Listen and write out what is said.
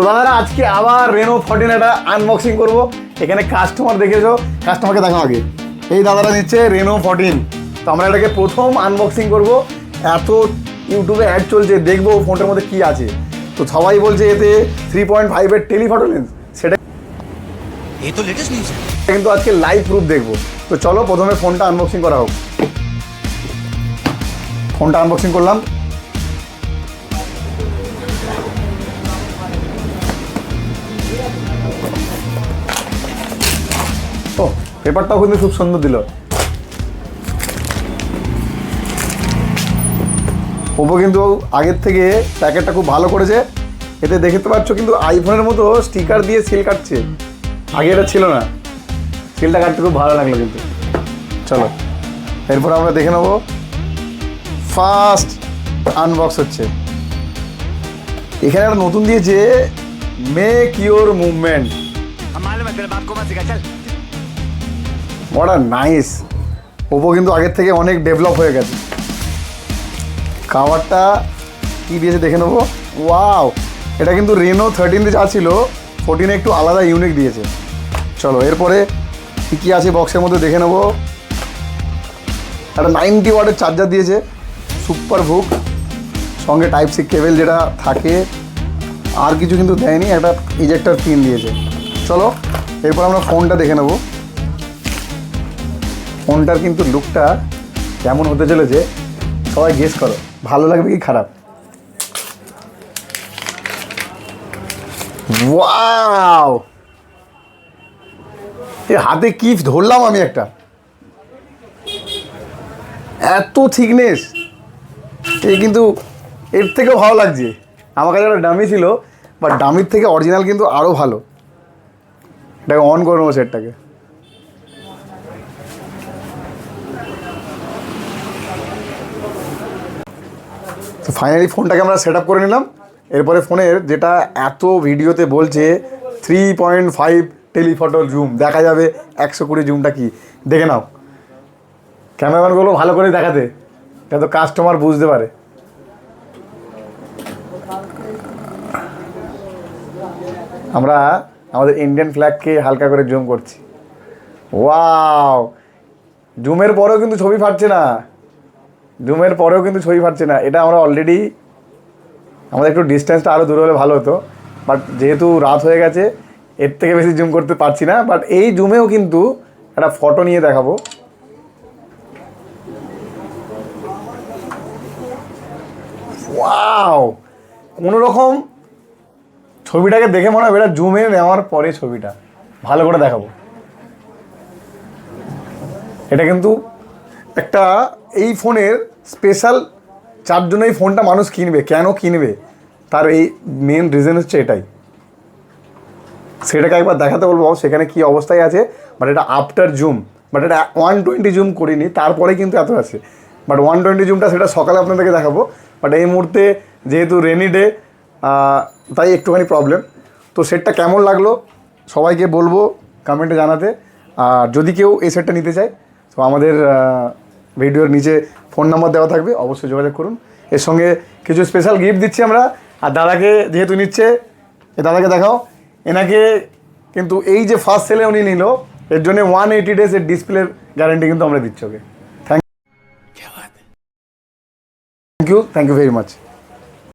দাদারা আজকে আবার রেনো 14 একটা আনবক্সিং করব। এখানে কাস্টমার দেখেছো, কাস্টমারকে দেখো আগে। এই দাদারা নিচ্ছে রেনো 14, তো আমরা এটাকে প্রথম আনবক্সিং করব। এত ইউটিউবে অ্যাড চলছে, দেখবো ফোনটার মধ্যে কি আছে। তো সবাই বলছে এতে 3.5 এর টেলিফটো লেন্স, সেটা এই তো লেটেস্ট নিউজ কিন্তু আজকে লাইভ প্রুফ দেখবো। তো চলো প্রথমে ফোনটা আনবক্সিং করা হোক। ফোনটা আনবক্সিং করলাম। ও পেপারটাও কিন্তু খুব সুন্দর দিল। ওপো কিন্তু আগের থেকে প্যাকেটটা খুব ভালো করেছে। এতে দেখতে পাচ্ছ কিন্তু আইফোনের মতো স্টিকার দিয়ে সিল কাটছে, আগে এটা ছিল না। সিলটা কাটতে খুব ভালো লাগলো কিন্তু। চলো এরপর আমরা দেখে নেবো ফার্স্ট আনবক্স হচ্ছে। এখানে একটা নতুন দিয়েছে, make your movement. What are nice. Oppo কিন্তু আগের থেকে অনেক ডেভেলপ হয়ে গেছে। কাভারটা কী দিয়েছে দেখে নেবো। ওয়াও, এটা কিন্তু রেনো 13 যা ছিল 14 একটু আলাদা ইউনিক দিয়েছে। চলো এরপরে কী আছে বক্সের মধ্যে দেখে নেবো। একটা 90 ওয়াটের চার্জার দিয়েছে, সুপার বুক, সঙ্গে টাইপ সি কেবল যেটা থাকে, আর কিছু কিন্তু দেয়নি। একটা ইজেক্টার পিন দিয়েছে। চলো এরপর আমরা ফোনটা দেখে নেবো। ফোনটার কিন্তু লুকটা কেমন হতে চলেছে সবাই গেস করো, ভালো লাগবে কি খারাপ। ওয়াও, এ হাতে কি ধরলাম আমি, একটা এত থিকনেস। এই কিন্তু এর থেকেও ভালো লাগছে। আমার কাছে একটা ডামি ছিল, বাট ডামির থেকে অরিজিনাল কিন্তু আরও ভালো। এটাকে অন করে নেবো সেটটাকে। তো ফাইনালি ফোনটাকে আমরা সেট আপ করে নিলাম। এরপরে ফোনের যেটা এত ভিডিওতে বলছে 3.5 টেলিফটো জুম, দেখা যাবে 120 জুমটা কি, দেখে নাও। ক্যামেরাম্যানগুলো ভালো করে দেখাতে, যাতে কাস্টমার বুঝতে পারে। আমরা আমাদের ইন্ডিয়ান ফ্ল্যাগকে হালকা করে জুম করছি। ওয়াও, জুমের পরেও কিন্তু ছবি ফাটছে না, জুমের পরেও কিন্তু ছবি ফাটছে না। এটা আমরা অলরেডি, আমাদের একটু ডিস্টেন্সটা আরও দূরে হলে ভালো হতো, বাট যেহেতু রাত হয়ে গেছে এর থেকে বেশি জুম করতে পারছি না। বাট এই জুমেও কিন্তু একটা ফটো নিয়ে দেখাবো। ওয়াও, কোনো রকম ছবিটাকে দেখে মনে হয় এটা জুমে নেওয়ার পরে ছবিটা ভালো করে দেখাবো। এটা কিন্তু একটা এই ফোনের স্পেশাল, যার জন্য এই ফোনটা মানুষ কিনবে, কেন কিনবে তার এই মেন রিজন হচ্ছে এটাই। সেটাকে একবার দেখাতে বলবো সেখানে কি অবস্থায় আছে। বাট এটা আফটার জুম, বাট এটা 120 জুম করিনি, তারপরে কিন্তু এত আছে। বাট 120 জুমটা সেটা সকালে আপনাদেরকে দেখাবো। বাট এই মুহূর্তে যেহেতু রেনি ডে, তাই একটুখানি প্রবলেম। তো সেটটা কেমন লাগলো সবাইকে বলবো কমেন্টে জানাতে। আর যদি কেউ এই সেটটা নিতে চায় তো আমাদের ভিডিওর নিচে ফোন নাম্বার দেওয়া থাকবে, অবশ্যই যোগাযোগ করুন। এর সঙ্গে কিছু স্পেশাল গিফট দিচ্ছি আমরা। আর দাদাকে যেহেতু নিচ্ছে, এ দাদাকে দেখাও। এনাকে কিন্তু এই যে ফার্স্ট সেলে উনি নিল, এর জন্য 180 ডেজ এর ডিসপ্লের গ্যারান্টি কিন্তু আমরা দিচ্ছি okay. Thank you very much.